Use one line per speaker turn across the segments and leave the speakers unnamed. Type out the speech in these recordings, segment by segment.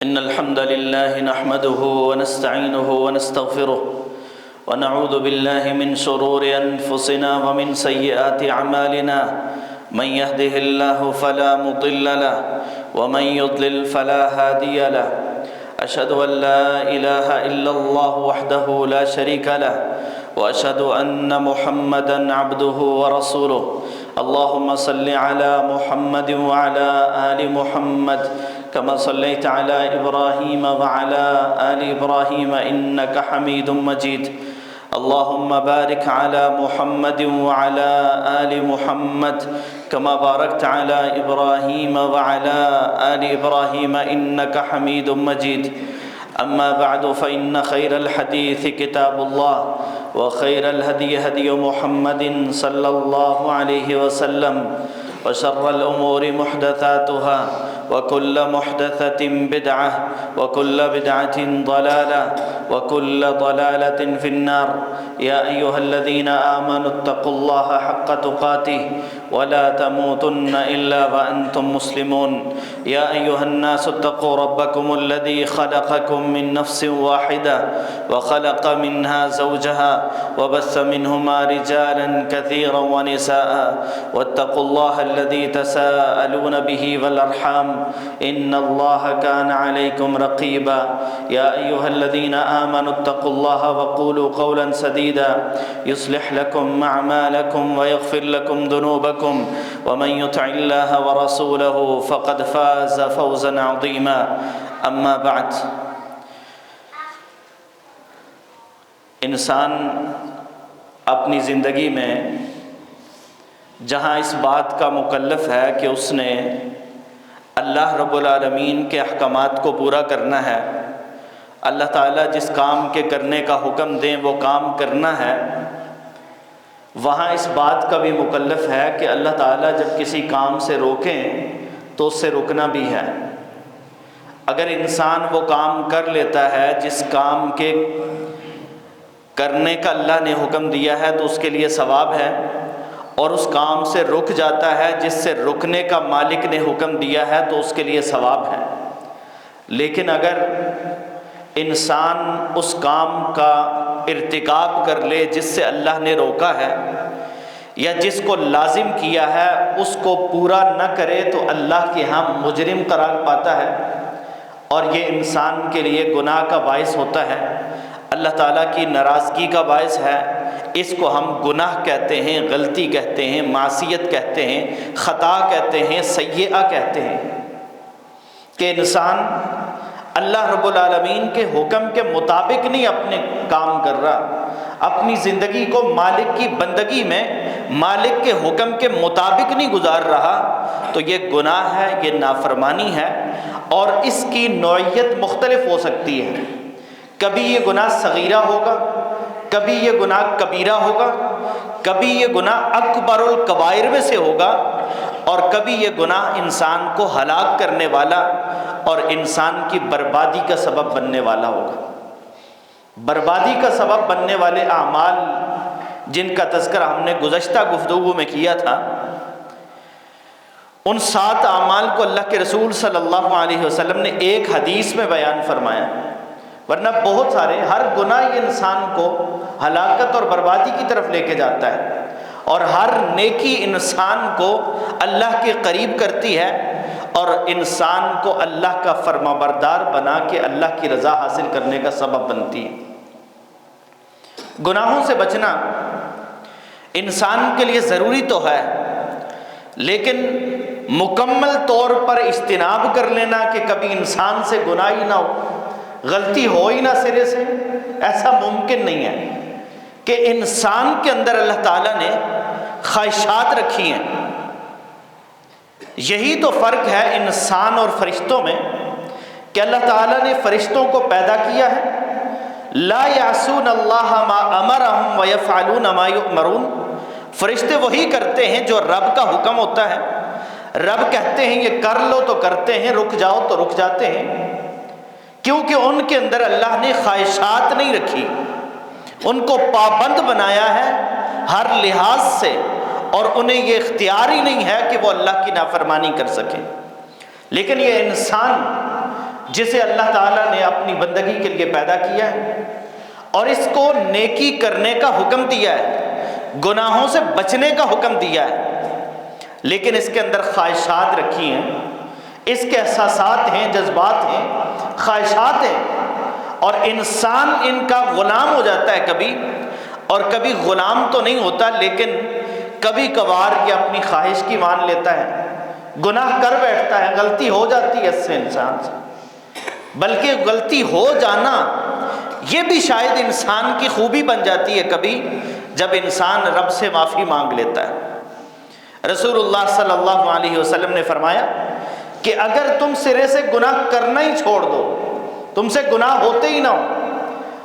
إن الحمد لله نحمده ونستعينه ونستغفره ونعوذ بالله من شرور أنفسنا ومن سيئات أعمالنا من يهده الله فلا مضل له ومن يضلل فلا هادي له أشهد أن لا إله إلا الله وحده لا شريك له وأشهد أن محمدًا عبده ورسوله اللهم صل على محمد وعلى آل محمد كما صليت على إبراهيم وعلى آل إبراهيم إنك حميد مجيد اللهم بارك على محمد وعلى آل محمد كما باركت على إبراهيم وعلى آل إبراهيم إنك حميد مجيد أما بعد فإن خير الحديث كتاب الله وخير الهدي هدي محمد صلى الله عليه وسلم وشر الأمور محدثاتها وكل محدثة بدعة وكل بدعة ضلالة وكل ضلالة في النار يا أيها الذين آمنوا اتقوا الله حق تقاته ولا تموتن إلا وأنتم مسلمون يا أيها الناس اتقوا ربكم الذي خلقكم من نفس واحدة وخلق منها زوجها وبث منهما رجالا كثيرا ونساء واتقوا الله الذي تساءلون به والأرحام إن الله كان عليكم رقيبا يا أيها الذين آمنوا اتقوا الله وقولوا قولا سديدا يصلح لكم أعمالكم ويغفر لكم ذنوبكم ومن يطع الله ورسوله فقد فاز فوزا عظيما أما بعد انسان اپنی زندگی میں جہاں اس بات کا مکلف ہے کہ اس نے اللہ رب العالمین کے احکامات کو پورا کرنا ہے، اللہ تعالیٰ جس کام کے کرنے کا حکم دیں وہ کام کرنا ہے، وہاں اس بات کا بھی مکلف ہے کہ اللہ تعالیٰ جب کسی کام سے روکیں تو اس سے رکنا بھی ہے۔ اگر انسان وہ کام کر لیتا ہے جس کام کے کرنے کا اللہ نے حکم دیا ہے تو اس کے لیے ثواب ہے، اور اس کام سے رک جاتا ہے جس سے رکنے کا مالک نے حکم دیا ہے تو اس کے لیے ثواب ہے۔ لیکن اگر انسان اس کام کا ارتکاب کر لے جس سے اللہ نے روکا ہے یا جس کو لازم کیا ہے اس کو پورا نہ کرے تو اللہ کے ہاں مجرم قرار پاتا ہے، اور یہ انسان کے لیے گناہ کا باعث ہوتا ہے، اللہ تعالیٰ کی ناراضگی کا باعث ہے۔ اس کو ہم گناہ کہتے ہیں، غلطی کہتے ہیں، معصیت کہتے ہیں، خطا کہتے ہیں، سیئہ کہتے ہیں، کہ انسان اللہ رب العالمین کے حکم کے مطابق نہیں اپنے کام کر رہا، اپنی زندگی کو مالک کی بندگی میں مالک کے حکم کے مطابق نہیں گزار رہا، تو یہ گناہ ہے، یہ نافرمانی ہے، اور اس کی نوعیت مختلف ہو سکتی ہے۔ کبھی یہ گناہ صغیرہ ہوگا، کبھی یہ گناہ کبیرہ ہوگا، کبھی یہ گناہ اکبر الکبائر میں سے ہوگا، اور کبھی یہ گناہ انسان کو ہلاک کرنے والا اور انسان کی بربادی کا سبب بننے والا ہوگا۔ بربادی کا سبب بننے والے اعمال جن کا تذکرہ ہم نے گزشتہ گفتگو میں کیا تھا، ان 7 اعمال کو اللہ کے رسول صلی اللہ علیہ وسلم نے ایک حدیث میں بیان فرمایا، ورنہ بہت سارے ہر گناہ یہ انسان کو ہلاکت اور بربادی کی طرف لے کے جاتا ہے، اور ہر نیکی انسان کو اللہ کے قریب کرتی ہے اور انسان کو اللہ کا فرما بردار بنا کے اللہ کی رضا حاصل کرنے کا سبب بنتی ہے۔ گناہوں سے بچنا انسان کے لیے ضروری تو ہے، لیکن مکمل طور پر اجتناب کر لینا کہ کبھی انسان سے گناہ ہی نہ ہو، غلطی ہو ہی نہ سرے سے، ایسا ممکن نہیں ہے کہ انسان کے اندر اللہ تعالیٰ نے خواہشات رکھی ہیں۔ یہی تو فرق ہے انسان اور فرشتوں میں کہ اللہ تعالیٰ نے فرشتوں کو پیدا کیا ہے، لا یعصون اللہ ما امرہم ویفعلون ما یؤمرون، فرشتے وہی کرتے ہیں جو رب کا حکم ہوتا ہے، رب کہتے ہیں یہ کر لو تو کرتے ہیں، رک جاؤ تو رک جاتے ہیں، کیونکہ ان کے اندر اللہ نے خواہشات نہیں رکھی، ان کو پابند بنایا ہے ہر لحاظ سے، اور انہیں یہ اختیار ہی نہیں ہے کہ وہ اللہ کی نافرمانی کر سکیں۔ لیکن یہ انسان جسے اللہ تعالیٰ نے اپنی بندگی کے لیے پیدا کیا ہے اور اس کو نیکی کرنے کا حکم دیا ہے، گناہوں سے بچنے کا حکم دیا ہے، لیکن اس کے اندر خواہشات رکھی ہیں، اس کے احساسات ہیں، جذبات ہیں، خواہشات ہیں، اور انسان ان کا غلام ہو جاتا ہے کبھی، اور کبھی غلام تو نہیں ہوتا لیکن کبھی کبھار یہ اپنی خواہش کی مان لیتا ہے، گناہ کر بیٹھتا ہے، غلطی ہو جاتی ہے اس سے انسان سے۔ بلکہ غلطی ہو جانا یہ بھی شاید انسان کی خوبی بن جاتی ہے کبھی، جب انسان رب سے معافی مانگ لیتا ہے۔ رسول اللہ صلی اللہ علیہ وسلم نے فرمایا کہ اگر تم سرے سے گناہ کرنا ہی چھوڑ دو، تم سے گناہ ہوتے ہی نہ ہو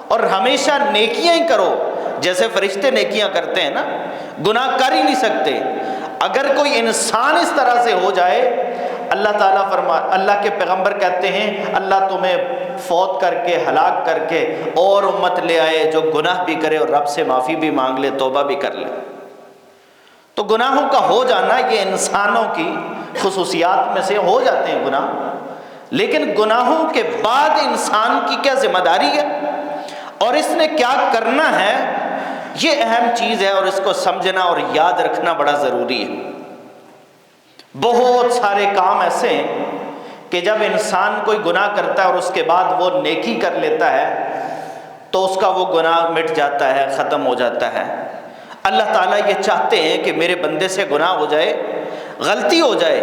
اور ہمیشہ نیکیاں ہی کرو، جیسے فرشتے نیکیاں کرتے ہیں نا، گناہ کر ہی نہیں سکتے، اگر کوئی انسان اس طرح سے ہو جائے، اللہ کے پیغمبر کہتے ہیں اللہ تمہیں فوت کر کے، ہلاک کر کے اور امت لے آئے جو گناہ بھی کرے اور رب سے معافی بھی مانگ لے، توبہ بھی کر لے۔ تو گناہوں کا ہو جانا یہ انسانوں کی خصوصیات میں سے ہو جاتے ہیں گناہ، لیکن گناہوں کے بعد انسان کی کیا ذمہ داری ہے اور اس نے کیا کرنا ہے، یہ اہم چیز ہے، اور اس کو سمجھنا اور یاد رکھنا بڑا ضروری ہے۔ بہت سارے کام ایسے ہیں کہ جب انسان کوئی گناہ کرتا ہے اور اس کے بعد وہ نیکی کر لیتا ہے تو اس کا وہ گناہ مٹ جاتا ہے، ختم ہو جاتا ہے۔ اللہ تعالیٰ یہ چاہتے ہیں کہ میرے بندے سے گناہ ہو جائے، غلطی ہو جائے،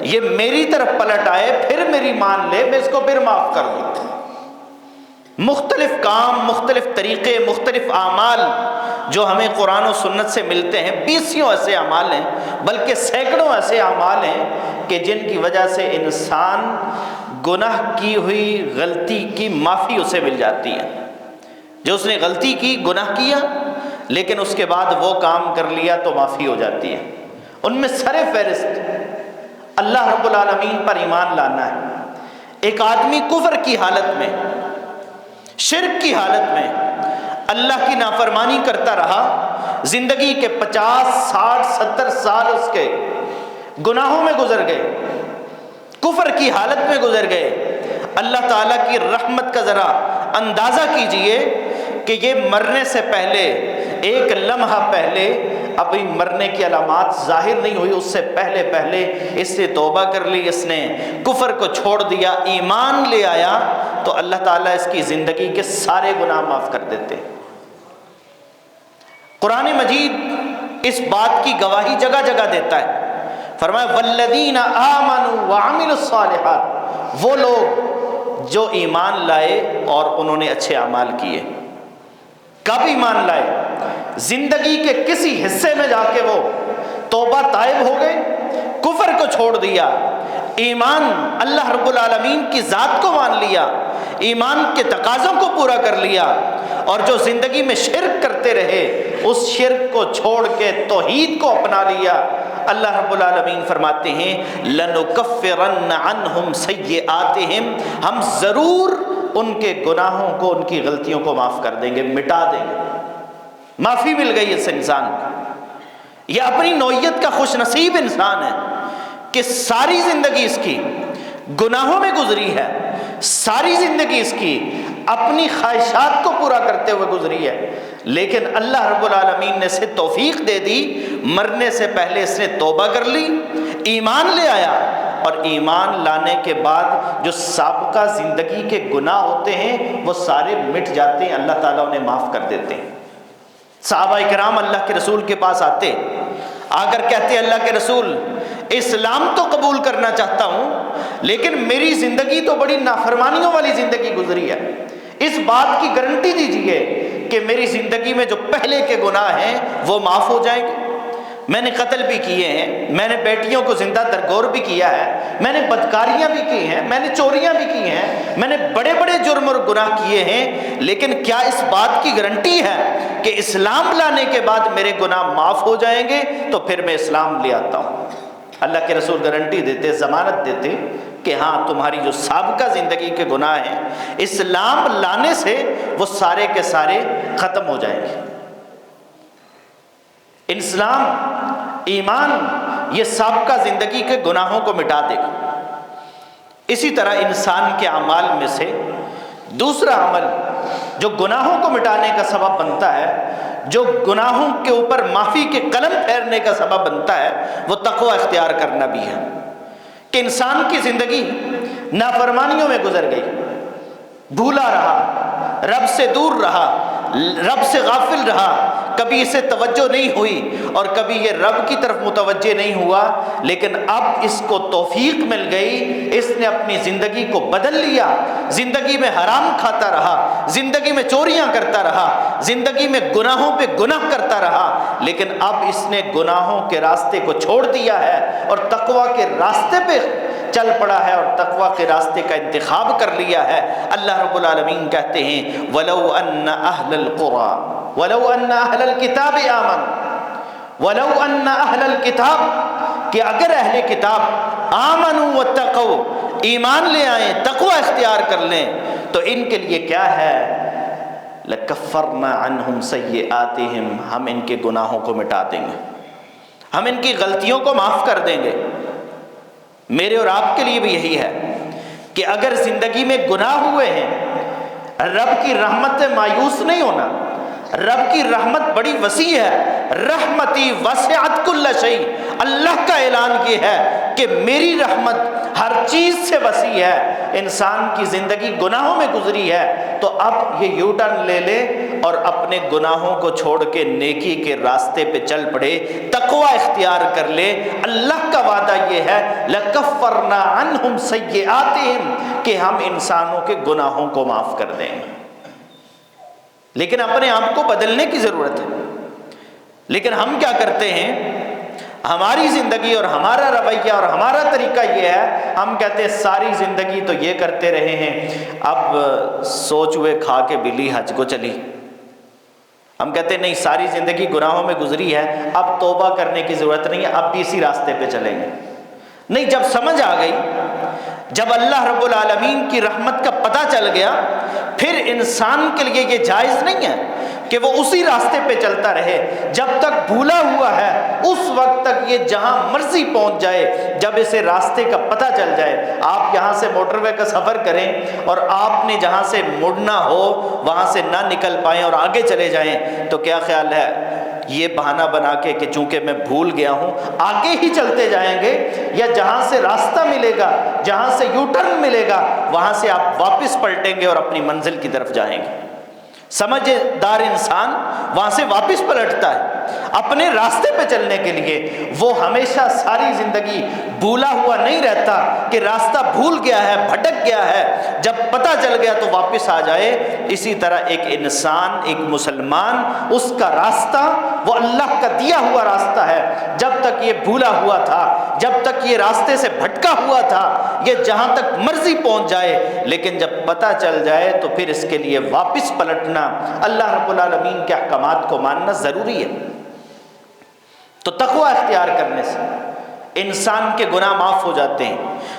یہ میری طرف پلٹ آئے، پھر میری مان لے، میں اس کو پھر معاف کر دوں۔ مختلف کام، مختلف طریقے، مختلف اعمال جو ہمیں قرآن و سنت سے ملتے ہیں، 20 ایسے اعمال ہیں، بلکہ سینکڑوں ایسے اعمال ہیں کہ جن کی وجہ سے انسان گناہ کی ہوئی غلطی کی معافی اسے مل جاتی ہے۔ جو اس نے غلطی کی، گناہ کیا، لیکن اس کے بعد وہ کام کر لیا تو معافی ہو جاتی ہے۔ ان میں سر فہرست اللہ رب العالمین پر ایمان لانا ہے۔ ایک آدمی کفر کی حالت میں، شرک کی حالت میں اللہ کی نافرمانی کرتا رہا، زندگی کے 50، 60، 70 سال اس کے گناہوں میں گزر گئے، کفر کی حالت میں گزر گئے۔ اللہ تعالیٰ کی رحمت کا ذرا اندازہ کیجئے کہ یہ مرنے سے پہلے، ایک لمحہ پہلے، ابھی مرنے کی علامات ظاہر نہیں ہوئی، اس سے پہلے اس نے توبہ کر لی، اس نے کفر کو چھوڑ دیا، ایمان لے آیا، تو اللہ تعالیٰ اس کی زندگی کے سارے گناہ معاف کر دیتے۔ قرآن مجید اس بات کی گواہی جگہ جگہ دیتا ہے، فرمایا والذین آمنوا وعملوا الصالحات، وہ لوگ جو ایمان لائے اور انہوں نے اچھے اعمال کیے۔ کب ایمان لائے؟ زندگی کے کسی حصے میں جا کے وہ توبہ طائب ہو گئے، کفر کو چھوڑ دیا، ایمان اللہ رب العالمین کی ذات کو مان لیا، ایمان کے تقاضوں کو پورا کر لیا، اور جو زندگی میں شرک کرتے رہے اس شرک کو چھوڑ کے توحید کو اپنا لیا۔ اللہ رب العالمین فرماتے ہیں لَنُكَفِّرَنَّ عَنْهُمْ سَيِّئَاتِهِمْ، ہم ضرور ان کے گناہوں کو، ان کی غلطیوں کو معاف کر دیں گے، مٹا دیں گے۔ معافی مل گئی اس انسان کو۔ یہ اپنی نوعیت کا خوش نصیب انسان ہے کہ ساری زندگی اس کی گناہوں میں گزری ہے، ساری زندگی اس کی اپنی خواہشات کو پورا کرتے ہوئے گزری ہے، لیکن اللہ رب العالمین نے اسے توفیق دے دی، مرنے سے پہلے اس نے توبہ کر لی، ایمان لے آیا، اور ایمان لانے کے بعد جو سابقہ زندگی کے گناہ ہوتے ہیں وہ سارے مٹ جاتے ہیں، اللہ تعالیٰ انہیں معاف کر دیتے ہیں۔ صحابہ کرام اللہ کے رسول کے پاس آتے، آ کر کہتے اللہ کے رسول اسلام تو قبول کرنا چاہتا ہوں لیکن میری زندگی تو بڑی نافرمانیوں والی زندگی گزری ہے، اس بات کی گارنٹی دیجئے کہ میری زندگی میں جو پہلے کے گناہ ہیں وہ معاف ہو جائیں گے۔ میں نے قتل بھی کیے ہیں، میں نے بیٹیوں کو زندہ درگور بھی کیا ہے، میں نے بدکاریاں بھی کی ہیں، میں نے چوریاں بھی کی ہیں، میں نے بڑے بڑے جرم اور گناہ کیے ہیں، لیکن کیا اس بات کی گارنٹی ہے کہ اسلام لانے کے بعد میرے گناہ معاف ہو جائیں گے؟ تو پھر میں اسلام لے آتا ہوں۔ اللہ کے رسول گارنٹی دیتے، ضمانت دیتے کہ ہاں تمہاری جو سابقہ زندگی کے گناہ ہیں اسلام لانے سے وہ سارے کے سارے ختم ہو جائیں گے۔ اسلام، ایمان، یہ سابقہ زندگی کے گناہوں کو مٹا دے گا۔ اسی طرح انسان کے اعمال میں سے دوسرا عمل جو گناہوں کو مٹانے کا سبب بنتا ہے، جو گناہوں کے اوپر معافی کے قلم پھیرنے کا سبب بنتا ہے، وہ تقوی اختیار کرنا بھی ہے کہ انسان کی زندگی نافرمانیوں میں گزر گئی، بھولا رہا، رب سے دور رہا، رب سے غافل رہا، کبھی اسے توجہ نہیں ہوئی اور کبھی یہ رب کی طرف متوجہ نہیں ہوا، لیکن اب اس کو توفیق مل گئی، اس نے اپنی زندگی کو بدل لیا، زندگی میں حرام کھاتا رہا، زندگی میں چوریاں کرتا رہا، زندگی میں گناہوں پہ گناہ کرتا رہا، لیکن اب اس نے گناہوں کے راستے کو چھوڑ دیا ہے اور تقوی کے راستے پہ چل پڑا ہے اور تقوی کے راستے کا انتخاب کر لیا ہے۔ اللہ رب العالمین کہتے ہیں وَلَوْ أَنَّ أَهْلَ الْقُرَىٰ وَلَوْ أَنَّ أَهْلَ الْكِتَابِ آمَنُوا وَلَوْ أَنَّ أَهْلَ الْكِتَابِ کہ اگر اہل کتاب آمنوا واتقوا ایمان لے آئیں، تقوی اختیار کر لیں، تو ان کے لیے کیا ہے؟ لَكَفَّرْنَا عَنْهُمْ سَيِّئَاتِهِمْ ہم ان کے گناہوں کو مٹا دیں گے، ہم ان کی غلطیوں کو معاف کر دیں گے۔ میرے اور آپ کے لیے بھی یہی ہے کہ اگر زندگی میں گناہ ہوئے ہیں، رب کی رحمت سے مایوس نہیں ہونا۔ رب کی رحمت بڑی وسیع ہے، رحمتی وسعت کل شیء، اللہ کا اعلان یہ ہے کہ میری رحمت ہر چیز سے وسیع ہے۔ انسان کی زندگی گناہوں میں گزری ہے تو اب یہ یو ٹرن لے لے اور اپنے گناہوں کو چھوڑ کے نیکی کے راستے پہ چل پڑے، تقوی اختیار کر لے۔ اللہ کا وعدہ یہ ہے لَكَفَّرْنَا عَنْهُمْ سَيِّئَاتِهِمْ کہ ہم انسانوں کے گناہوں کو معاف کر دیں گے۔ لیکن اپنے آپ کو بدلنے کی ضرورت ہے۔ لیکن ہم کیا کرتے ہیں؟ ہماری زندگی اور ہمارا رویہ اور ہمارا طریقہ یہ ہے، ہم کہتے ہیں ساری زندگی تو یہ کرتے رہے ہیں، اب سوچ ہوئے کھا کے بلی حج کو چلی۔ ہم کہتے ہیں نہیں، ساری زندگی گناہوں میں گزری ہے، اب توبہ کرنے کی ضرورت نہیں ہے، اب بھی اسی راستے پہ چلیں گے۔ نہیں، جب سمجھ آ گئی، جب اللہ رب العالمین کی رحمت کا پتہ چل گیا، پھر انسان کے لیے یہ جائز نہیں ہے کہ وہ اسی راستے پہ چلتا رہے۔ جب تک بھولا ہوا ہے اس وقت تک یہ جہاں مرضی پہنچ جائے، جب اسے راستے کا پتہ چل جائے۔ آپ یہاں سے موٹر وے کا سفر کریں اور آپ نے جہاں سے مڑنا ہو وہاں سے نہ نکل پائیں اور آگے چلے جائیں، تو کیا خیال ہے یہ بہانہ بنا کے کہ چونکہ میں بھول گیا ہوں آگے ہی چلتے جائیں گے، یا جہاں سے راستہ ملے گا، جہاں سے یو ٹرن ملے گا، وہاں سے آپ واپس پلٹیں گے اور اپنی منزل کی طرف جائیں گے؟ سمجھدار انسان وہاں سے واپس پلٹتا ہے اپنے راستے پہ چلنے کے لیے۔ وہ ہمیشہ ساری زندگی بھولا ہوا نہیں رہتا کہ راستہ بھول گیا ہے، بھٹک گیا ہے، جب پتہ چل گیا تو واپس آ جائے۔ اسی طرح ایک انسان، ایک مسلمان، اس کا راستہ وہ اللہ کا دیا ہوا راستہ ہے۔ جب تک یہ بھولا ہوا تھا، جب تک یہ راستے سے بھٹکا ہوا تھا، یہ جہاں تک مرضی پہنچ جائے، لیکن جب پتہ چل جائے تو پھر اس کے لیے واپس پلٹنا، اللہ رب العالمین کے احکامات کو ماننا ضروری ہے۔ تو تقوی اختیار کرنے سے انسان کے گناہ معاف ہو جاتے ہیں۔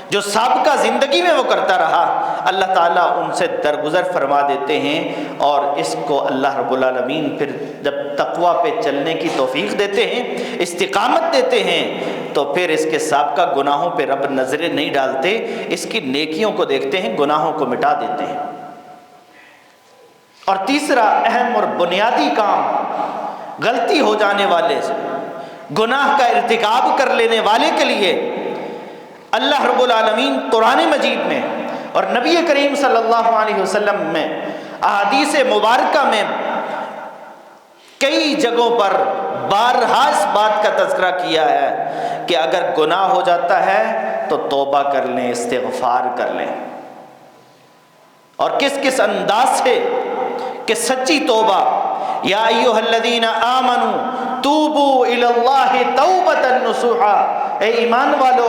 جو سابقہ زندگی میں وہ کرتا رہا، اللہ تعالیٰ ان سے درگزر فرما دیتے ہیں، اور اس کو اللہ رب العالمین پھر جب تقوی پہ چلنے کی توفیق دیتے ہیں، استقامت دیتے ہیں، تو پھر اس کے سابقہ گناہوں پہ رب نظریں نہیں ڈالتے، اس کی نیکیوں کو دیکھتے ہیں، گناہوں کو مٹا دیتے ہیں۔ اور تیسرا اہم اور بنیادی کام غلطی ہو جانے والے، گناہ کا ارتکاب کر لینے والے کے لیے اللہ رب العالمین قرآن مجید میں اور نبی کریم صلی اللہ علیہ وسلم میں احادیث مبارکہ میں کئی جگہوں پر بارہا اس بات کا تذکرہ کیا ہے کہ اگر گناہ ہو جاتا ہے تو توبہ کر لیں، استغفار کر لیں۔ اور کس کس انداز سے کہ سچی توبہ، یا ایھا الذین آمنوا توبوا الی اللہ توبۃ نصوحا، اے ایمان والو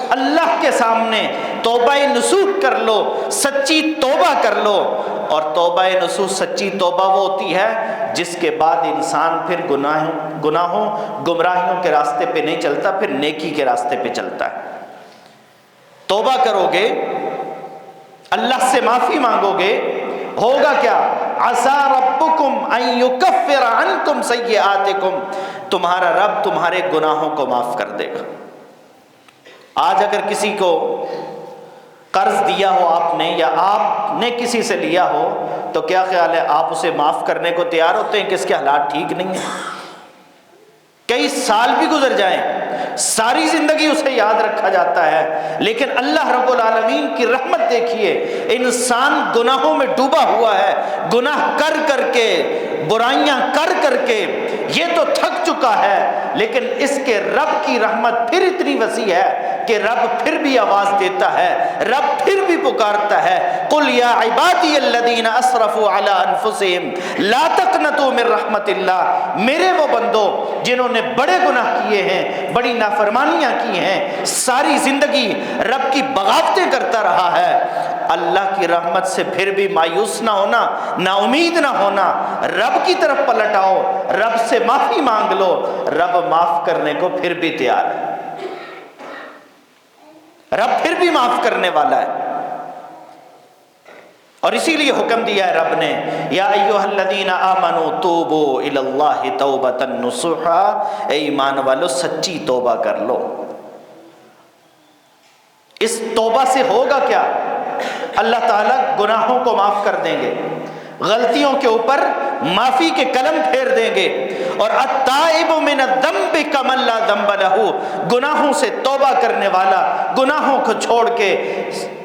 اللہ کے سامنے توبہ نصوح کر لو، سچی توبہ کر لو۔ اور توبہ نصوح، سچی توبہ وہ ہوتی ہے جس کے بعد انسان پھر گناہوں گمراہیوں کے راستے پہ نہیں چلتا، پھر نیکی کے راستے پہ چلتا ہے۔ توبہ کرو گے، اللہ سے معافی مانگو گے، ہوگا کیا؟ عسیٰ ربکم ان یکفر عنکم سیئاتکم، تمہارا رب تمہارے گناہوں کو معاف کر دے گا۔ آج اگر کسی کو قرض دیا ہو آپ نے یا آپ نے کسی سے لیا ہو تو کیا خیال ہے آپ اسے معاف کرنے کو تیار ہوتے ہیں کہ اس کے حالات ٹھیک نہیں ہیں؟ کئی سال بھی گزر جائیں، ساری زندگی اسے یاد رکھا جاتا ہے، لیکن اللہ رب العالمین کی رحمت دیکھیے، انسان گناہوں میں ڈوبا ہوا ہے، گناہ کر کر کے، برائیاں کر کر کے یہ تو تھک چکا ہے، لیکن اس کے رب کی رحمت پھر اتنی وسیع ہے کہ رب پھر بھی آواز دیتا ہے، رب پھر بھی پکارتا ہے، قل یا عبادی الذین اسرفوا علی انفسہم لا تقنطوا من رحمت اللہ، میرے وہ بندو جنہوں نے بڑے گناہ کیے ہیں، بڑی نافرمانیاں کی ہیں، ساری زندگی رب کی بغاوتیں کرتا رہا ہے، اللہ کی رحمت سے پھر بھی مایوس نہ ہونا، نا امید نہ ہونا، رب کی طرف پلٹ آؤ، رب سے معافی مانگ لو، رب معاف کرنے کو پھر بھی تیار ہے، رب پھر بھی معاف کرنے والا ہے۔ اور اسی لیے حکم دیا ہے رب نے، یا ایھا الذین آمنوا توبوا الی اللہ توبۃ نصوحا، اے ایمان والو سچی توبہ کر لو۔ اس توبہ سے ہوگا کیا؟ اللہ تعالیٰ گناہوں کو معاف کر دیں گے، غلطیوں کے اوپر معافی کے قلم پھیر دیں گے، اور التائب من الذنب کمن لا ذنب لہ، گناہوں سے توبہ کرنے والا، گناہوں کو چھوڑ کے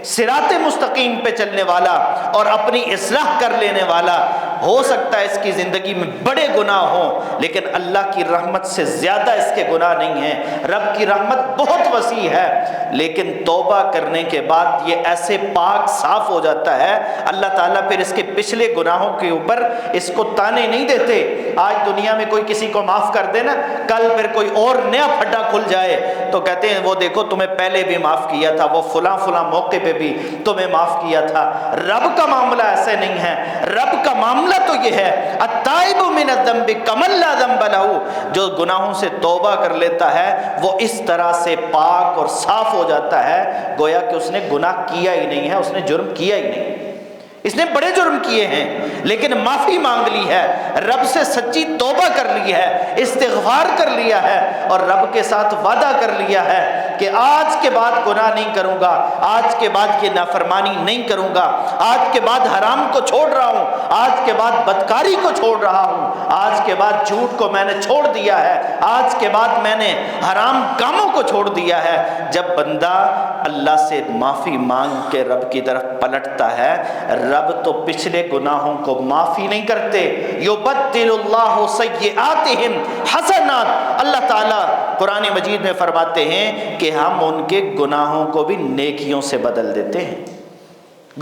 صراط مستقیم پہ چلنے والا اور اپنی اصلاح کر لینے والا، ہو سکتا ہے اس کی زندگی میں بڑے گناہ ہوں لیکن اللہ کی رحمت سے زیادہ اس کے گناہ نہیں ہیں، رب کی رحمت بہت وسیع ہے، لیکن توبہ کرنے کے بعد یہ ایسے پاک صاف ہو جاتا ہے، اللہ تعالیٰ پھر اس کے پچھلے گناہوں کے اوپر اس کو تانے نہیں دیتے۔ آج دنیا میں کوئی کسی کو معاف کر دے نا، کل پھر کوئی اور نیا پھڈا کھل جائے تو کہتے ہیں وہ دیکھو تمہیں پہلے بھی معاف کیا تھا، وہ فلاں فلاں موقع پہ بھی تمہیں معاف کیا تھا۔ رب کا معاملہ ایسے نہیں ہے، رب کا معاملہ تو یہ ہے التائب من الذنب کمن لا ذنب لہ، جو گناہوں سے توبہ کر لیتا ہے وہ اس طرح سے پاک اور صاف ہو جاتا ہے گویا کہ اس نے گناہ کیا ہی نہیں ہے، اس نے جرم کیا ہی نہیں، اس نے بڑے جرم کیے ہیں لیکن معافی مانگ لی ہے، رب سے سچی توبہ کر لی ہے، استغفار کر لیا ہے، اور رب کے ساتھ وعدہ کر لیا ہے کہ آج کے بعد گناہ نہیں کروں گا، آج کے بعد یہ نافرمانی نہیں کروں گا، آج کے بعد حرام کو چھوڑ رہا ہوں، آج کے بعد بدکاری کو چھوڑ رہا ہوں، آج کے بعد جھوٹ کو میں نے چھوڑ دیا ہے، آج کے بعد میں نے حرام کاموں کو چھوڑ دیا ہے۔ جب بندہ اللہ سے معافی مانگ کے رب کی طرف پلٹتا ہے، رب تو پچھلے گناہوں کو معافی نہیں کرتے، یبدل اللہ سیئاتہم حسنات، اللہ تعالیٰ قرآن مجید میں فرماتے ہیں کہ ہم ان کے گناہوں کو بھی نیکیوں سے بدل دیتے ہیں،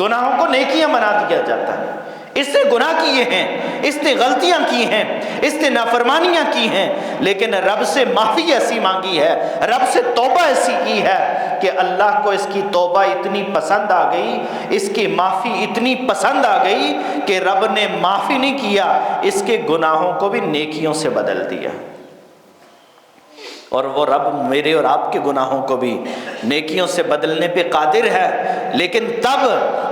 گناہوں کو نیکیاں بنا دیا جاتا ہے۔ اس نے گناہ کیے ہیں، اس نے غلطیاں کی ہیں، اس نے نافرمانیاں کی ہیں، لیکن رب سے معافی ایسی مانگی ہے، رب سے توبہ ایسی کی ہے کہ اللہ کو اس کی توبہ اتنی پسند آ گئی، اس کی معافی اتنی پسند آ گئی کہ رب نے معافی نہیں کیا، اس کے گناہوں کو بھی نیکیوں سے بدل دیا۔ اور وہ رب میرے اور آپ کے گناہوں کو بھی نیکیوں سے بدلنے پہ قادر ہے، لیکن تب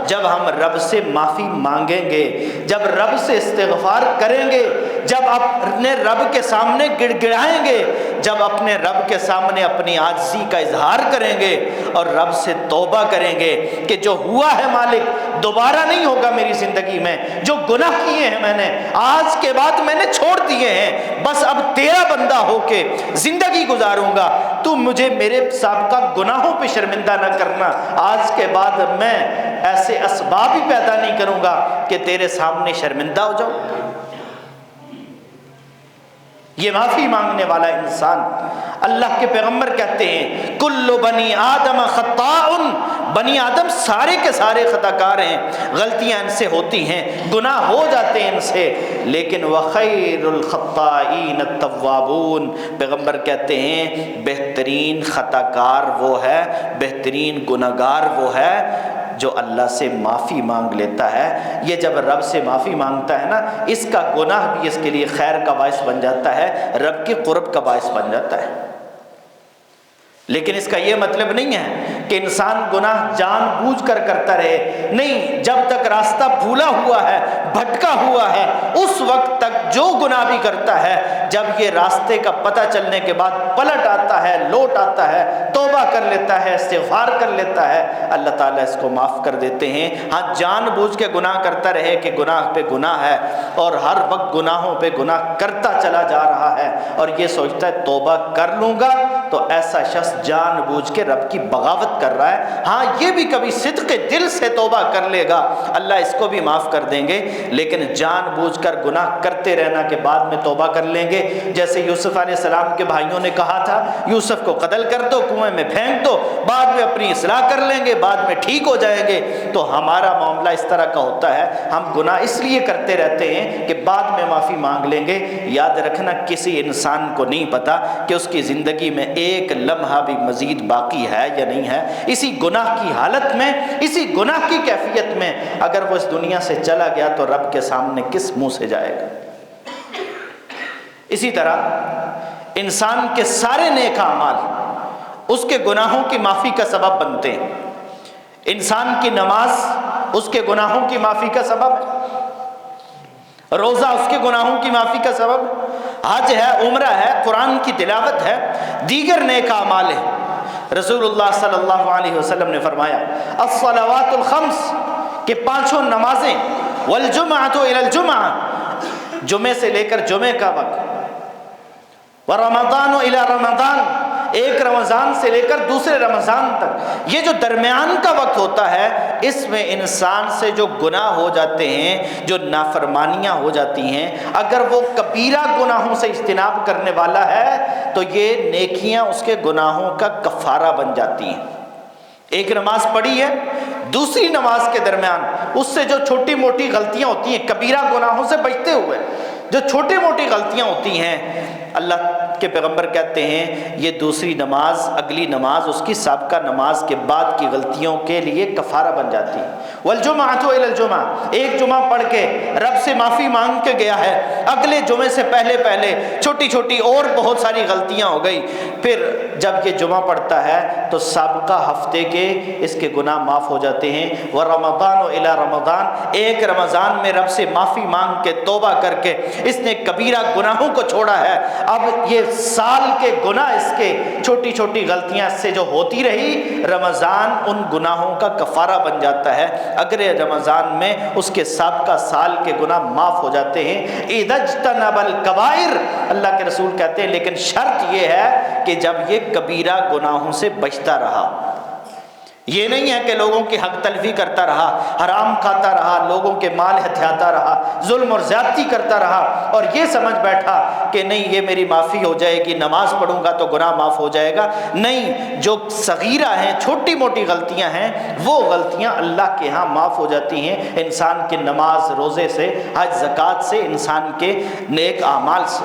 جب ہم رب سے معافی مانگیں گے، جب رب سے استغفار کریں گے، جب اپنے رب کے سامنے گڑ گڑائیں گے، جب اپنے رب کے سامنے اپنی عاجزی کا اظہار کریں گے اور رب سے توبہ کریں گے کہ جو ہوا ہے مالک دوبارہ نہیں ہوگا میری زندگی میں، جو گناہ کیے ہیں میں نے آج کے بعد میں نے چھوڑ دیے ہیں، بس اب تیرا بندہ ہو کے زندگی گزاروں گا، تو مجھے میرے سابقہ گناہوں پہ شرمندہ نہ کرنا، آج کے بعد میں ایسے اسباب ہی پیدا نہیں کروں گا کہ تیرے سامنے شرمندہ ہو جاؤں۔ یہ معافی مانگنے والا انسان، اللہ کے پیغمبر کہتے ہیں کل بنی آدم خطاء، بنی آدم سارے کے سارے خطا کار ہیں، غلطیاں ان سے ہوتی ہیں، گناہ ہو جاتے ہیں ان سے، لیکن وخیر الخطائین التوابون، پیغمبر کہتے ہیں بہترین خطا کار وہ ہے، بہترین گناہگار وہ ہے جو اللہ سے معافی مانگ لیتا ہے۔ یہ جب رب سے معافی مانگتا ہے نا، اس کا گناہ بھی اس کے لیے خیر کا باعث بن جاتا ہے، رب کے قرب کا باعث بن جاتا ہے۔ لیکن اس کا یہ مطلب نہیں ہے کہ انسان گناہ جان بوجھ کر کرتا رہے، نہیں، جب تک راستہ بھولا ہوا ہے، بھٹکا ہوا ہے، اس وقت تک جو گناہ بھی کرتا ہے جب یہ راستے کا پتہ چلنے کے بعد پلٹ آتا ہے، لوٹ آتا ہے، توبہ کر لیتا ہے، استغفار کر لیتا ہے، اللہ تعالیٰ اس کو معاف کر دیتے ہیں۔ ہاں جان بوجھ کے گناہ کرتا رہے کہ گناہ پہ گناہ ہے اور ہر وقت گناہوں پہ گناہ کرتا چلا جا رہا ہے اور یہ سوچتا ہے توبہ کر لوں گا، تو ایسا شخص جان بوجھ کے رب کی بغاوت کر رہا ہے۔ ہاں یہ بھی کبھی صدق دل سے توبہ کر لے گا، اللہ اس کو بھی معاف کر دیں گے، لیکن جان بوجھ کر گناہ کرتے رہنا کے بعد میں توبہ کر لیں گے، جیسے یوسف علیہ السلام کے بھائیوں نے کہا تھا یوسف کو قتل کر دو، کنویں میں پھینک دو، بعد میں اپنی اصلاح کر لیں گے، بعد میں ٹھیک ہو جائیں گے۔ تو ہمارا معاملہ اس طرح کا ہوتا ہے، ہم گناہ اس لیے کرتے رہتے ہیں کہ بعد میں معافی مانگ لیں گے۔ یاد رکھنا کسی انسان کو نہیں پتا کہ اس کی زندگی میں ایک لمحہ بھی مزید باقی ہے یا نہیں ہے۔ اسی گناہ کی حالت میں، اسی گناہ کی کیفیت میں اگر وہ اس دنیا سے چلا گیا تو رب کے سامنے کس منہ سے جائے گا۔ اسی طرح انسان کے سارے نیک اعمال اس کے گناہوں کی معافی کا سبب بنتے ہیں۔ انسان کی نماز اس کے گناہوں کی معافی کا سبب ہے، روزہ اس کے گناہوں کی معافی کا سبب ہے، حج ہے، عمرہ ہے، قرآن کی تلاوت ہے، دیگر نیک اعمال ہیں۔ رسول اللہ صلی اللہ علیہ وسلم نے فرمایا الصلوات الخمس، کہ پانچوں نمازیں، والجمعۃ الی الجمعہ، جمعے سے لے کر جمعے کا وقت، ورمضان الی رمضان، ایک رمضان سے لے کر دوسرے رمضان تک، یہ جو درمیان کا وقت ہوتا ہے اس میں انسان سے جو گناہ ہو جاتے ہیں، جو نافرمانیاں ہو جاتی ہیں، اگر وہ کبیرہ گناہوں سے اجتناب کرنے والا ہے تو یہ نیکیاں اس کے گناہوں کا کفارہ بن جاتی ہیں۔ ایک نماز پڑھی ہے، دوسری نماز کے درمیان اس سے جو چھوٹی موٹی غلطیاں ہوتی ہیں، کبیرہ گناہوں سے بچتے ہوئے جو چھوٹی موٹی غلطیاں ہوتی ہیں، اللہ کے پیغمبر کہتے ہیں یہ دوسری نماز، اگلی نماز اس کی سابقہ نماز کے بعد کی غلطیوں کے لیے کفارہ بن جاتی ہے۔ والجمعۃ الی الجمعہ، ایک جمعہ پڑھ کے رب سے معافی مانگ کے گیا ہے، اگلے جمعے سے پہلے چھوٹی چھوٹی اور بہت ساری غلطیاں ہو گئی، پھر جب یہ جمعہ پڑھتا ہے تو سابقہ ہفتے کے اس کے گناہ معاف ہو جاتے ہیں۔ ورمضان الی رمضان، ایک رمضان میں رب سے معافی مانگ کے توبہ کر کے اس نے کبیرہ گناہوں کو چھوڑا ہے، اب یہ سال کے گناہ، اس کے چھوٹی چھوٹی غلطیاں اس سے جو ہوتی رہی، رمضان ان گناہوں کا کفارہ بن جاتا ہے، اگلے رمضان میں اس کے سابقہ سال کے گناہ معاف ہو جاتے ہیں۔ اذا اجتنب الکبائر، اللہ کے رسول کہتے ہیں لیکن شرط یہ ہے کہ جب یہ کبیرہ گناہوں سے بچتا رہا، یہ نہیں ہے کہ لوگوں کی حق تلفی کرتا رہا، حرام کھاتا رہا، لوگوں کے مال ہتھیاتا رہا، ظلم اور زیادتی کرتا رہا اور یہ سمجھ بیٹھا کہ نہیں یہ میری معافی ہو جائے گی، نماز پڑھوں گا تو گناہ معاف ہو جائے گا۔ نہیں، جو صغیرہ ہیں، چھوٹی موٹی غلطیاں ہیں، وہ غلطیاں اللہ کے ہاں معاف ہو جاتی ہیں، انسان کے نماز، روزے سے، حج، زکوٰۃ سے، انسان کے نیک اعمال سے۔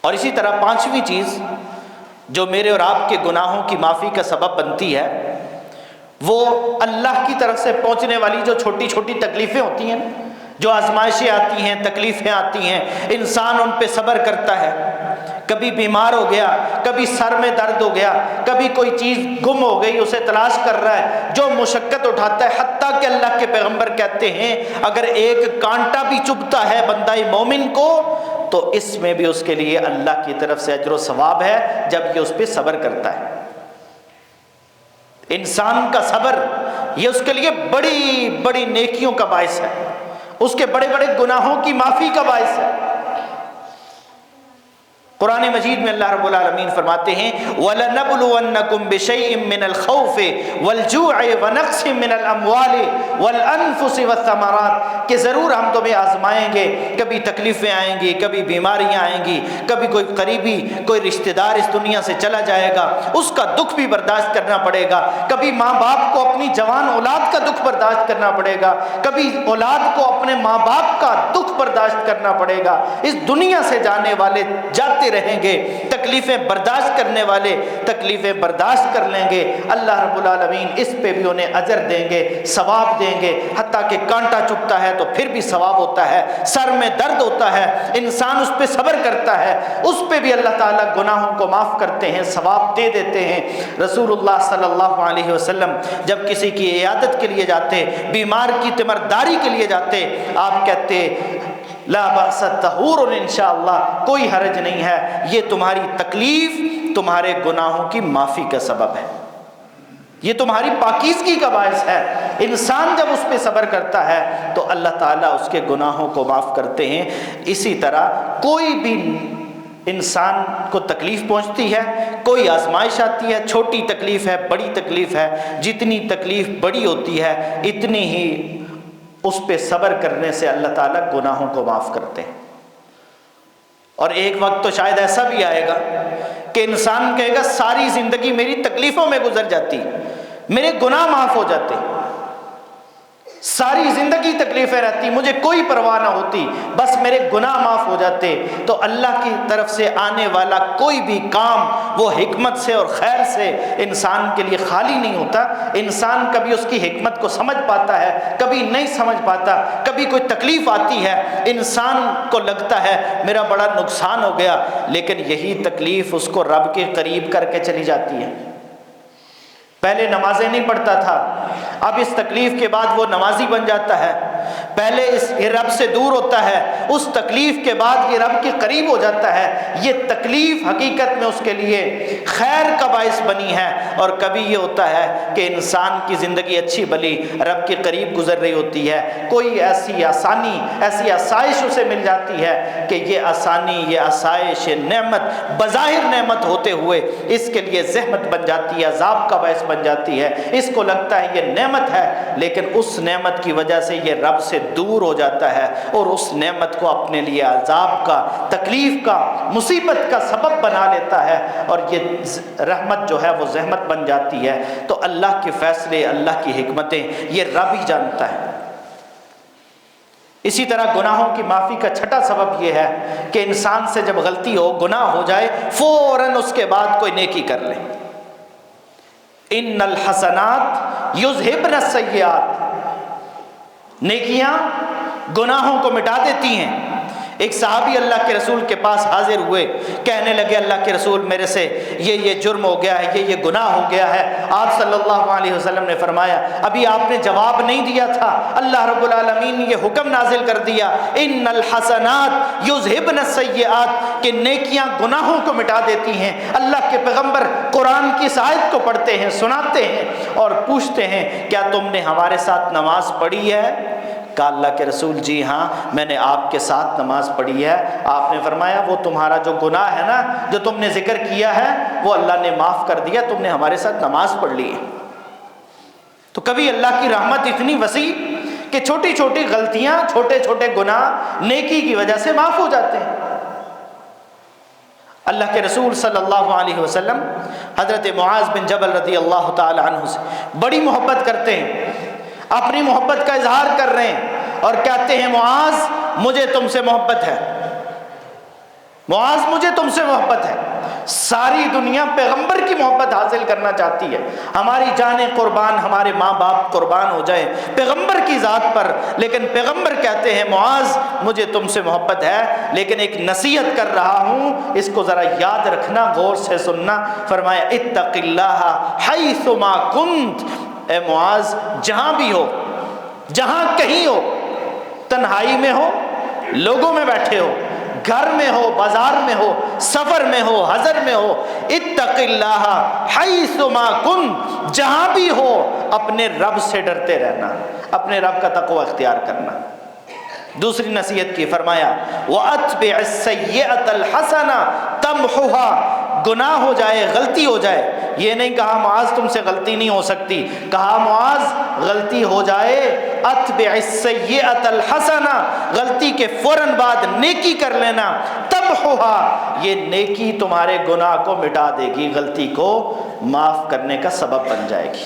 اور اسی طرح پانچویں چیز جو میرے اور آپ کے گناہوں کی معافی کا سبب بنتی ہے، وہ اللہ کی طرف سے پہنچنے والی جو چھوٹی چھوٹی تکلیفیں ہوتی ہیں، جو آزمائشیں آتی ہیں، تکلیفیں آتی ہیں، انسان ان پہ صبر کرتا ہے۔ کبھی بیمار ہو گیا، کبھی سر میں درد ہو گیا، کبھی کوئی چیز گم ہو گئی، اسے تلاش کر رہا ہے، جو مشقت اٹھاتا ہے، حتیٰ کہ اللہ کے پیغمبر کہتے ہیں اگر ایک کانٹا بھی چبھتا ہے بندہ مومن کو تو اس میں بھی اس کے لیے اللہ کی طرف سے اجر و ثواب ہے، جب یہ اس پہ صبر کرتا ہے۔ انسان کا صبر یہ اس کے لیے بڑی بڑی نیکیوں کا باعث ہے، اس کے بڑے بڑے گناہوں کی معافی کا باعث ہے۔ قرآن مجید میں اللہ رب العالمین فرماتے ہیں وَلَنَبْلُوَنَّكُمْ بِشَيْءٍ مِّنَ الْخَوْفِ وَالْجُوعِ وَنَقْصٍ مِّنَ الْأَمْوَالِ وَالْأَنفُسِ وَالثَّمَرَاتِ، کہ ضرور ہم تمہیں آزمائیں گے، کبھی تکلیفیں آئیں گی، کبھی بیماریاں آئیں گی، کبھی کوئی قریبی کوئی رشتہ دار اس دنیا سے چلا جائے گا، اس کا دکھ بھی برداشت کرنا پڑے گا، کبھی ماں باپ کو اپنی جوان اولاد کا دکھ برداشت کرنا پڑے گا، کبھی اولاد کو اپنے ماں باپ کا دکھ برداشت کرنا پڑے گا۔ اس دنیا سے جانے والے جاتے رہیں گے، تکلیفیں برداشت کرنے والے تکلیفیں برداشت کر لیں گے، اللہ رب العالمین اس پہ بھی انہیں اجر دیں گے، ثواب دیں گے، حتیٰ کہ کانٹا چبھتا ہے تو پھر بھی ثواب ہوتا ہے، سر میں درد ہوتا ہے انسان اس پہ صبر کرتا ہے، اس پہ بھی اللہ تعالیٰ گناہوں کو معاف کرتے ہیں، ثواب دے دیتے ہیں۔ رسول اللہ صلی اللہ علیہ وسلم جب کسی کی عیادت کے لیے جاتے، بیمار کی تیمارداری کے لیے جاتے، آپ کہتے لا بأس طہور انشاءاللہ، کوئی حرج نہیں ہے، یہ تمہاری تکلیف تمہارے گناہوں کی معافی کا سبب ہے، یہ تمہاری پاکیزگی کا باعث ہے۔ انسان جب اس پہ صبر کرتا ہے تو اللہ تعالیٰ اس کے گناہوں کو معاف کرتے ہیں۔ اسی طرح کوئی بھی انسان کو تکلیف پہنچتی ہے، کوئی آزمائش آتی ہے، چھوٹی تکلیف ہے، بڑی تکلیف ہے، جتنی تکلیف بڑی ہوتی ہے اتنی ہی اس پہ صبر کرنے سے اللہ تعالیٰ گناہوں کو معاف کرتے ہیں۔ اور ایک وقت تو شاید ایسا بھی آئے گا کہ انسان کہے گا ساری زندگی میری تکلیفوں میں گزر جاتی، میرے گناہ معاف ہو جاتے، ساری زندگی تکلیفیں رہتی، مجھے کوئی پرواہ نہ ہوتی، بس میرے گناہ معاف ہو جاتے۔ تو اللہ کی طرف سے آنے والا کوئی بھی کام وہ حکمت سے اور خیر سے انسان کے لیے خالی نہیں ہوتا۔ انسان کبھی اس کی حکمت کو سمجھ پاتا ہے، کبھی نہیں سمجھ پاتا، کبھی کوئی تکلیف آتی ہے، انسان کو لگتا ہے میرا بڑا نقصان ہو گیا، لیکن یہی تکلیف اس کو رب کے قریب کر کے چلی جاتی ہے۔ پہلے نمازیں نہیں پڑھتا تھا، اب اس تکلیف کے بعد وہ نمازی بن جاتا ہے، پہلے یہ رب سے دور ہوتا ہے، اس تکلیف کے بعد یہ رب کے قریب ہو جاتا ہے۔ یہ تکلیف حقیقت میں اس کے لیے خیر کا باعث بنی ہے۔ اور کبھی یہ ہوتا ہے کہ انسان کی زندگی اچھی بھلی رب کے قریب گزر رہی ہوتی ہے، کوئی ایسی آسانی، ایسی آسائش اسے مل جاتی ہے کہ یہ آسانی، یہ آسائش، یہ نعمت بظاہر نعمت ہوتے ہوئے اس کے لیے زحمت بن جاتی ہے، عذاب کا باعث بن جاتی ہے۔ اس کو لگتا ہے یہ نعمت ہے، لیکن اس نعمت کی وجہ سے یہ رب سے دور ہو جاتا ہے اور اس نعمت کو اپنے لیے عذاب کا، تکلیف کا، مصیبت کا سبب بنا لیتا ہے، اور یہ رحمت جو ہے وہ زحمت بن جاتی ہے۔ تو اللہ کے فیصلے، اللہ کی حکمتیں یہ رب ہی جانتا ہے۔ اسی طرح گناہوں کی معافی کا چھٹا سبب یہ ہے کہ انسان سے جب غلطی ہو، گناہ ہو جائے، فوراً اس کے بعد کوئی نیکی کر لے۔ ان الحسنات یذہبن السیئات، نیکیاں گناہوں کو مٹا دیتی ہیں۔ ایک صحابی اللہ کے رسول کے پاس حاضر ہوئے، کہنے لگے اللہ کے رسول میرے سے یہ جرم ہو گیا ہے، یہ گناہ ہو گیا ہے۔ آپ صلی اللہ علیہ وسلم نے فرمایا ابھی آپ نے جواب نہیں دیا تھا، اللہ رب العالمین نے یہ حکم نازل کر دیا ان الحسنات یذہبن السیئات، کہ نیکیاں گناہوں کو مٹا دیتی ہیں۔ اللہ کے پیغمبر قرآن کی اس آیت کو پڑھتے ہیں، سناتے ہیں اور پوچھتے ہیں کیا تم نے ہمارے ساتھ نماز پڑھی ہے؟ کہا اللہ کے رسول جی ہاں میں نے آپ کے ساتھ نماز پڑھی ہے۔ آپ نے فرمایا وہ تمہارا جو گناہ ہے نا، جو تم نے ذکر کیا ہے، وہ اللہ نے معاف کر دیا، تم نے ہمارے ساتھ نماز پڑھ لی ہے۔ تو کبھی اللہ کی رحمت اتنی وسیع کہ چھوٹی چھوٹی غلطیاں، چھوٹے چھوٹے گناہ نیکی کی وجہ سے معاف ہو جاتے ہیں۔ اللہ کے رسول صلی اللہ علیہ وسلم حضرت معاذ بن جبل رضی اللہ تعالی عنہ سے بڑی محبت کرتے ہیں، اپنی محبت کا اظہار کر رہے ہیں اور کہتے ہیں معاذ مجھے تم سے محبت ہے، معاذ مجھے تم سے محبت ہے۔ ساری دنیا پیغمبر کی محبت حاصل کرنا چاہتی ہے، ہماری جانیں قربان، ہمارے ماں باپ قربان ہو جائیں پیغمبر کی ذات پر، لیکن پیغمبر کہتے ہیں معاذ مجھے تم سے محبت ہے، لیکن ایک نصیحت کر رہا ہوں، اس کو ذرا یاد رکھنا، غور سے سننا۔ فرمایا اتق اللہ حیث ما کنت، اے معاذ جہاں بھی ہو، جہاں کہیں ہو، تنہائی میں ہو، لوگوں میں بیٹھے ہو، گھر میں ہو، بازار میں ہو، سفر میں ہو، حضر میں ہو، اتق اللہ حیث ما کنت، جہاں بھی ہو اپنے رب سے ڈرتے رہنا، اپنے رب کا تقوی اختیار کرنا۔ دوسری نصیحت کی فرمایا وَأَتْبِعِ السَّيِّئَةَ الْحَسَنَةَ تَمْحُهَا، گناہ ہو جائے، غلطی ہو جائے، یہ نہیں کہا معاذ تم سے غلطی نہیں ہو سکتی، کہا معاذ غلطی ہو جائے اتبع السیئۃ الحسنہ، غلطی کے فوراً بعد نیکی کر لینا، تمحوها، یہ نیکی تمہارے گناہ کو مٹا دے گی، غلطی کو معاف کرنے کا سبب بن جائے گی۔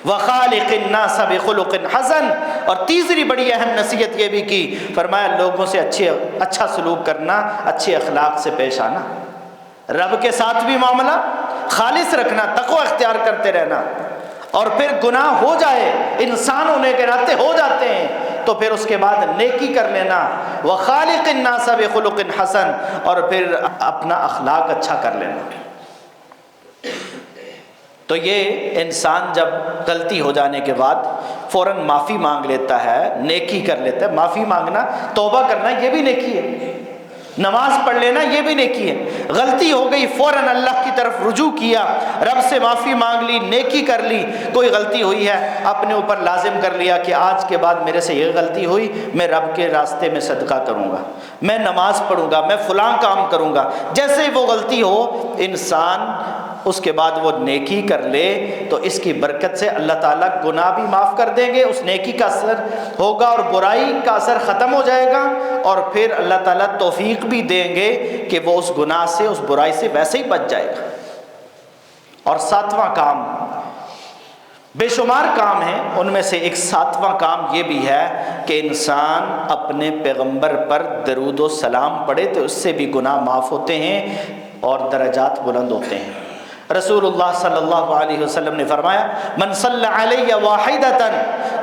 وَخَالِقِ النَّاسَ بِخُلُقٍ حَسَنٍ، اور تیسری بڑی اہم نصیحت یہ بھی کی، فرمایا لوگوں سے اچھا سلوک کرنا، اچھے اخلاق سے پیش آنا۔ رب کے ساتھ بھی معاملہ خالص رکھنا، تقوی اختیار کرتے رہنا، اور پھر گناہ ہو جائے، انسان ہونے کے ناطے ہو جاتے ہیں، تو پھر اس کے بعد نیکی کر لینا، وَخَالِقِ النَّاسَ بِخُلُقٍ حَسَن، اور پھر اپنا اخلاق اچھا کر لینا۔ تو یہ انسان جب غلطی ہو جانے کے بعد فوراً معافی مانگ لیتا ہے، نیکی کر لیتا ہے۔ معافی مانگنا، توبہ کرنا، یہ بھی نیکی ہے۔ نماز پڑھ لینا، یہ بھی نیکی ہے۔ غلطی ہو گئی، فوراً اللہ کی طرف رجوع کیا، رب سے معافی مانگ لی، نیکی کر لی۔ کوئی غلطی ہوئی ہے، اپنے اوپر لازم کر لیا کہ آج کے بعد میرے سے یہ غلطی ہوئی، میں رب کے راستے میں صدقہ کروں گا، میں نماز پڑھوں گا، میں فلاں کام کروں گا۔ جیسے وہ غلطی ہو، انسان اس کے بعد وہ نیکی کر لے، تو اس کی برکت سے اللہ تعالیٰ گناہ بھی معاف کر دیں گے، اس نیکی کا اثر ہوگا اور برائی کا اثر ختم ہو جائے گا، اور پھر اللہ تعالیٰ توفیق بھی دیں گے کہ وہ اس گناہ سے، اس برائی سے ویسے ہی بچ جائے گا۔ اور ساتواں کام، بے شمار کام ہیں، ان میں سے ایک ساتواں کام یہ بھی ہے کہ انسان اپنے پیغمبر پر درود و سلام پڑھے، تو اس سے بھی گناہ معاف ہوتے ہیں اور درجات بلند ہوتے ہیں۔ رسول اللہ صلی اللہ علیہ وسلم نے فرمایا، من صلی علیہ واحدۃ،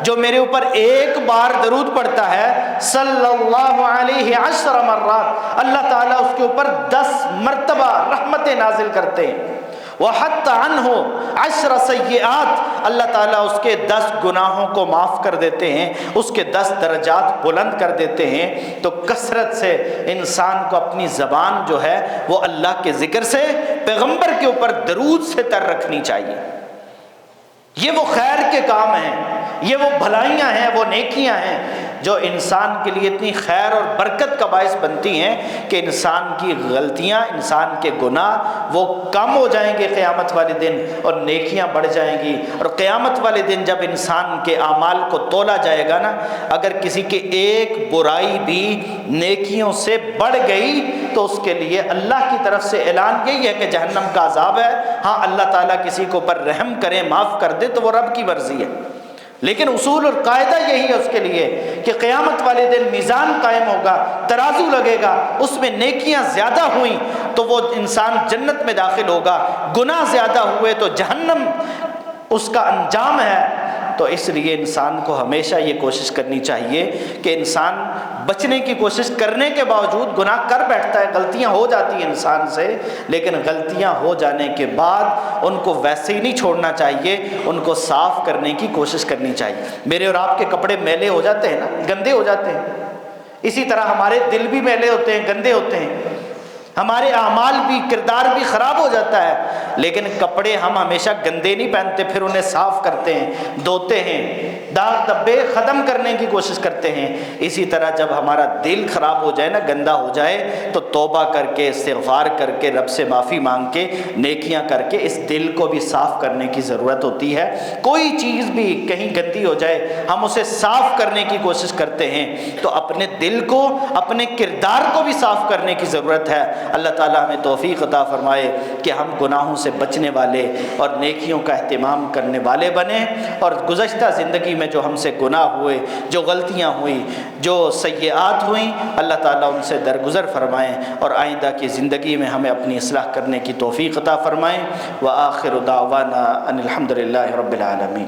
جو میرے اوپر ایک بار درود پڑھتا ہے، صلی اللہ علیہ 10 مرات، اللہ تعالیٰ اس کے اوپر 10 مرتبہ رحمتیں نازل کرتے ہیں۔ وَحَتَّ عَنْهُ 10 سیئات، اللہ تعالیٰ اس کے 10 گناہوں کو معاف کر دیتے ہیں، اس کے 10 درجات بلند کر دیتے ہیں۔ تو کثرت سے انسان کو اپنی زبان جو ہے وہ اللہ کے ذکر سے، پیغمبر کے اوپر درود سے تر رکھنی چاہیے۔ یہ وہ خیر کے کام ہیں، یہ وہ بھلائیاں ہیں، وہ نیکیاں ہیں جو انسان کے لیے اتنی خیر اور برکت کا باعث بنتی ہیں کہ انسان کی غلطیاں، انسان کے گناہ وہ کم ہو جائیں گے قیامت والے دن، اور نیکیاں بڑھ جائیں گی۔ اور قیامت والے دن جب انسان کے اعمال کو تولا جائے گا نا، اگر کسی کے ایک برائی بھی نیکیوں سے بڑھ گئی تو اس کے لیے اللہ کی طرف سے اعلان یہی ہے کہ جہنم کا عذاب ہے۔ ہاں، اللہ تعالیٰ کسی کو پر رحم کرے، معاف کر دے تو وہ رب کی مرضی ہے، لیکن اصول اور قاعدہ یہی ہے اس کے لیے کہ قیامت والے دن میزان قائم ہوگا، ترازو لگے گا، اس میں نیکیاں زیادہ ہوئیں تو وہ انسان جنت میں داخل ہوگا، گناہ زیادہ ہوئے تو جہنم اس کا انجام ہے۔ تو اس لیے انسان کو ہمیشہ یہ کوشش کرنی چاہیے کہ انسان بچنے کی کوشش کرنے کے باوجود گناہ کر بیٹھتا ہے، غلطیاں ہو جاتی ہیں انسان سے، لیکن غلطیاں ہو جانے کے بعد ان کو ویسے ہی نہیں چھوڑنا چاہیے، ان کو صاف کرنے کی کوشش کرنی چاہیے۔ میرے اور آپ کے کپڑے میلے ہو جاتے ہیں نا، گندے ہو جاتے ہیں، اسی طرح ہمارے دل بھی میلے ہوتے ہیں، گندے ہوتے ہیں، ہمارے اعمال بھی، کردار بھی خراب ہو جاتا ہے، لیکن کپڑے ہم ہمیشہ گندے نہیں پہنتے، پھر انہیں صاف کرتے ہیں، دھوتے ہیں، داغ دھبے ختم کرنے کی کوشش کرتے ہیں۔ اسی طرح جب ہمارا دل خراب ہو جائے نا، گندا ہو جائے، تو توبہ کر کے، استغفار کر کے، رب سے معافی مانگ کے، نیکیاں کر کے اس دل کو بھی صاف کرنے کی ضرورت ہوتی ہے۔ کوئی چیز بھی کہیں گندی ہو جائے، ہم اسے صاف کرنے کی کوشش کرتے ہیں، تو اپنے دل کو، اپنے کردار کو بھی صاف کرنے کی ضرورت ہے۔ اللہ تعالیٰ ہمیں توفیق عطا فرمائے کہ ہم گناہوں سے بچنے والے اور نیکیوں کا اہتمام کرنے والے بنیں، اور گزشتہ زندگی میں جو ہم سے گناہ ہوئے، جو غلطیاں ہوئیں، جو سیئات ہوئیں، اللہ تعالیٰ ان سے درگزر فرمائیں، اور آئندہ کی زندگی میں ہمیں اپنی اصلاح کرنے کی توفیق عطا فرمائیں۔ وآخر دعوانا ان الحمد للہ رب العالمین۔